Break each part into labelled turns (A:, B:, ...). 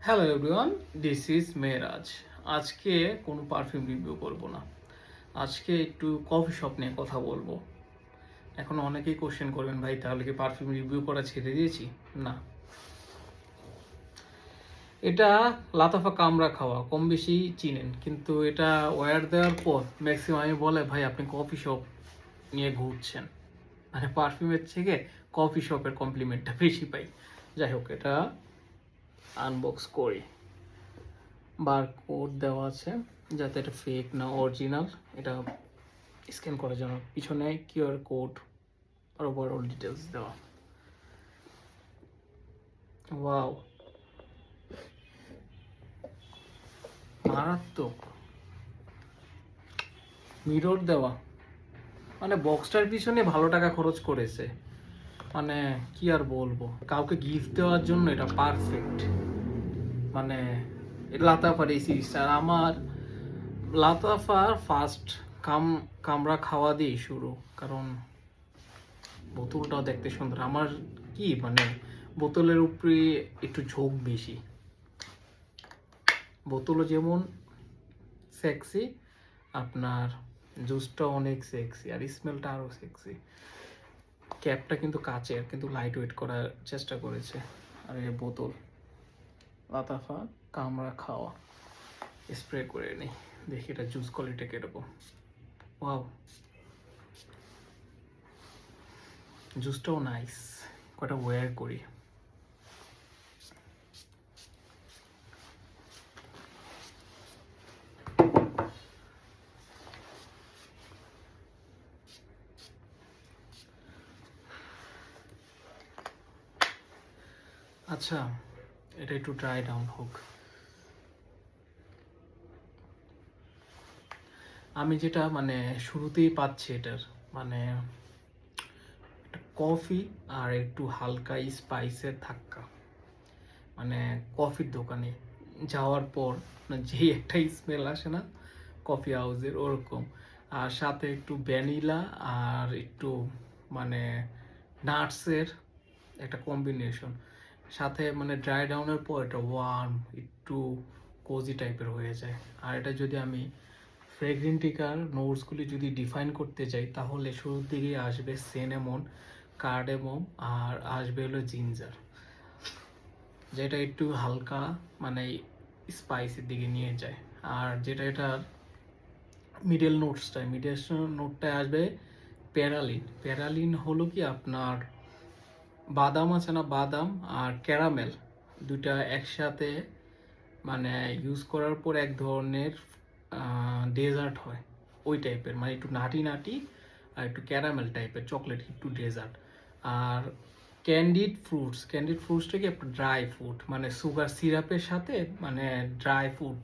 A: Hello everyone, this is মেরাজ। আজকে কোনো perfume review করব না। আজকে একটু কফি শপ নিয়ে কথা বলবো। এখন অনেকেই কোশ্চেন করবেন, ভাই তাহলে কি পারফিউম রিভিউ করা ছেড়ে দিয়েছি? না, এটা লাতাফা কামরা খাওয়া কম বেশি চিনেন, কিন্তু এটা ওয়্যার দেওয়ার পর ম্যাক্সিমামই বলে ভাই আপনি কফি শপ নিয়ে ঘুরছেন, মানে পারফিউমের থেকে কফি শপের কমপ্লিমেন্টটা বেশি পাই। যাই হোক, এটা আনবক্স করি। বারকোড দেওয়া আছে যাতে এটা ফেক না অরিজিনাল, এটা স্ক্যান করার জন্য। পিছনে কিউআর কোড আর ওভারঅল ডিটেলস দেওয়া। ওয়াও, মারাত্মক। মিরর দেওয়া, মানে বক্সটার পিছনে ভালো টাকা খরচ করেছে। মানে কি আর বলবো, কাউকে গিফট দেওয়ার জন্য এটা পারফেক্ট। মানে লাতাফার এই সিরিজটা, আর আমার লাতাফার ফার্স্ট কামরা খাওয়া দিয়ে শুরু, কারণ বোতলটাও দেখতে সুন্দর। আমার কি মানে বোতলের উপরে একটু ঝোঁক বেশি। বোতলও যেমন সেক্সি, আপনার জুসটাও অনেক সেক্সি, আর স্মেলটা আরও সেক্সি। ক্যাপটা কিন্তু কাচের, কিন্তু লাইট ওয়েট করার চেষ্টা করেছে। আর এই বোতল লাতাফা কামরা খাওয়া, স্প্রে করে নেই, দেখি এটা জুস কোয়ালিটি কিরকম। ওয়াও, জুসটাও নাইস। কটা ওয়্যার করি। আচ্ছা, এটা একটু ড্রাই ডাউন হোক। আমি যেটা মানে শুরুতেই পাচ্ছি এটার মানে একটা কফি আর একটু হালকা স্পাইসের ধাক্কা। মানে কফির দোকানে যাওয়ার পর যেই একটা স্মেল আসে না কফি হাউসের, ওরকম। আর সাথে একটু ভ্যানিলা আর একটু মানে নাটসের একটা কম্বিনেশন। সাথে মানে ড্রাই ডাউনের পর এটা ওয়ার্ম, একটু কোজি টাইপের হয়ে যায়। আর এটা যদি আমি ফ্রেগরেন্টিকার নোটসগুলি যদি ডিফাইন করতে যাই, তাহলে শুরুর দিকেই আসবে সিনামন, কার্ডামম, আর আসবে হলো জিঞ্জার, যেটা একটু হালকা মানে স্পাইসের দিকে নিয়ে যায়। আর যেটা এটার মিডল নোটটায় আসবে প্যারালিন। প্যারালিন হলো কি আপনার বাদাম আছে না, বাদাম আর ক্যারামেল দুইটা একসাথে মানে ইউজ করার পর এক ধরনের ডেজার্ট হয়, ওই টাইপের, মানে একটু নাটি নাটি আর একটু ক্যারামেল টাইপের, চকলেট একটু ডেজার্ট। আর ক্যান্ডিড ফ্রুটসটা কি একটা ড্রাই ফ্রুট, মানে সুগার সিরাপের সাথে মানে ড্রাই ফ্রুট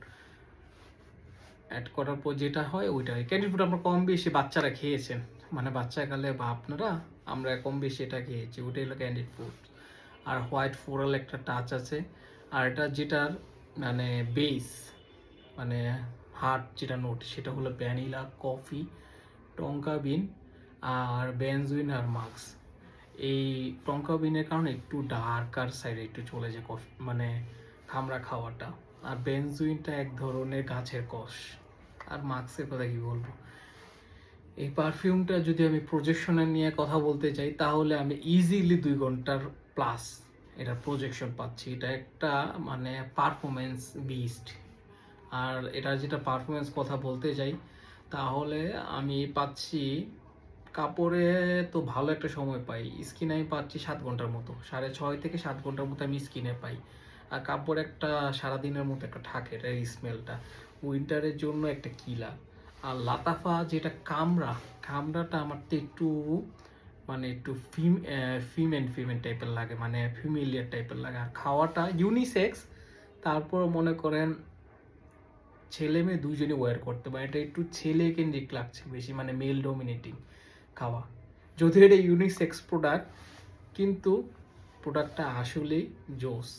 A: অ্যাড করার পর যেটা হয় ওইটা হয়। ক্যান্ডিড ফ্রুট আমরা কম বেশি বাচ্চারা খেয়েছেন, মানে বাচ্চাকালে বা আপনারা আমরা কম বেশি এটা খেয়েছি, ওইটাই হলো ক্যান্ডিড ফ্রুট। আর হোয়াইট ফ্লোরাল একটা টাচ আছে। আর এটা যেটার মানে বেস মানে হার্ট যেটা নোট, সেটা হলো ভ্যানিলা, কফি, টঙ্কা বিন আর বেনজুইন আর মাক্স। এই টঙ্কা বিনের কারণে একটু ডার্কার সাইডে একটু চলে যায় কফি মানে খামরা খাওয়াটা। আর বেনজুইনটা এক ধরনের গাছের কষ। আর মাক্সের কথা কি বলবো, এই পারফিউমটা যদি আমি প্রজেকশনের নিয়ে কথা বলতে চাই, তাহলে আমি ইজিলি 2 ঘন্টার প্লাস এটা প্রজেকশন পাচ্ছি। এটা একটা মানে পারফরমেন্স বিস্ট। আর এটা যেটা পারফরমেন্স কথা বলতে যাই, তাহলে আমি পাচ্ছি কাপড়ে তো ভালো একটা সময় পাই। স্কিনে আমি পাচ্ছি 7 ঘন্টার মতো, 6.5 থেকে 7 ঘন্টার মতো আমি স্কিনে পাই। আর কাপড় একটা সারাদিনের মতো একটা থাকে, এটার স্মেলটা উইন্টারের জন্য একটা কিলা। আর লাতাফা যেটা কামরাটা আমার তো একটু মানে একটু ফিমেন টাইপের লাগে, মানে ফিমেলিয়ার টাইপের লাগে। আর খাওয়াটা ইউনিসেক্স, তারপর মনে করেন ছেলে মেয়ে দুইজনই ওয়্যার করতে পারে। এটা একটু ছেলে কেন্দ্রিক লাগছে বেশি, মানে মেল ডমিনেটিং খাওয়া। যদিও এটা ইউনিসেক্স প্রোডাক্ট, কিন্তু প্রোডাক্টটা আসলেই জোস।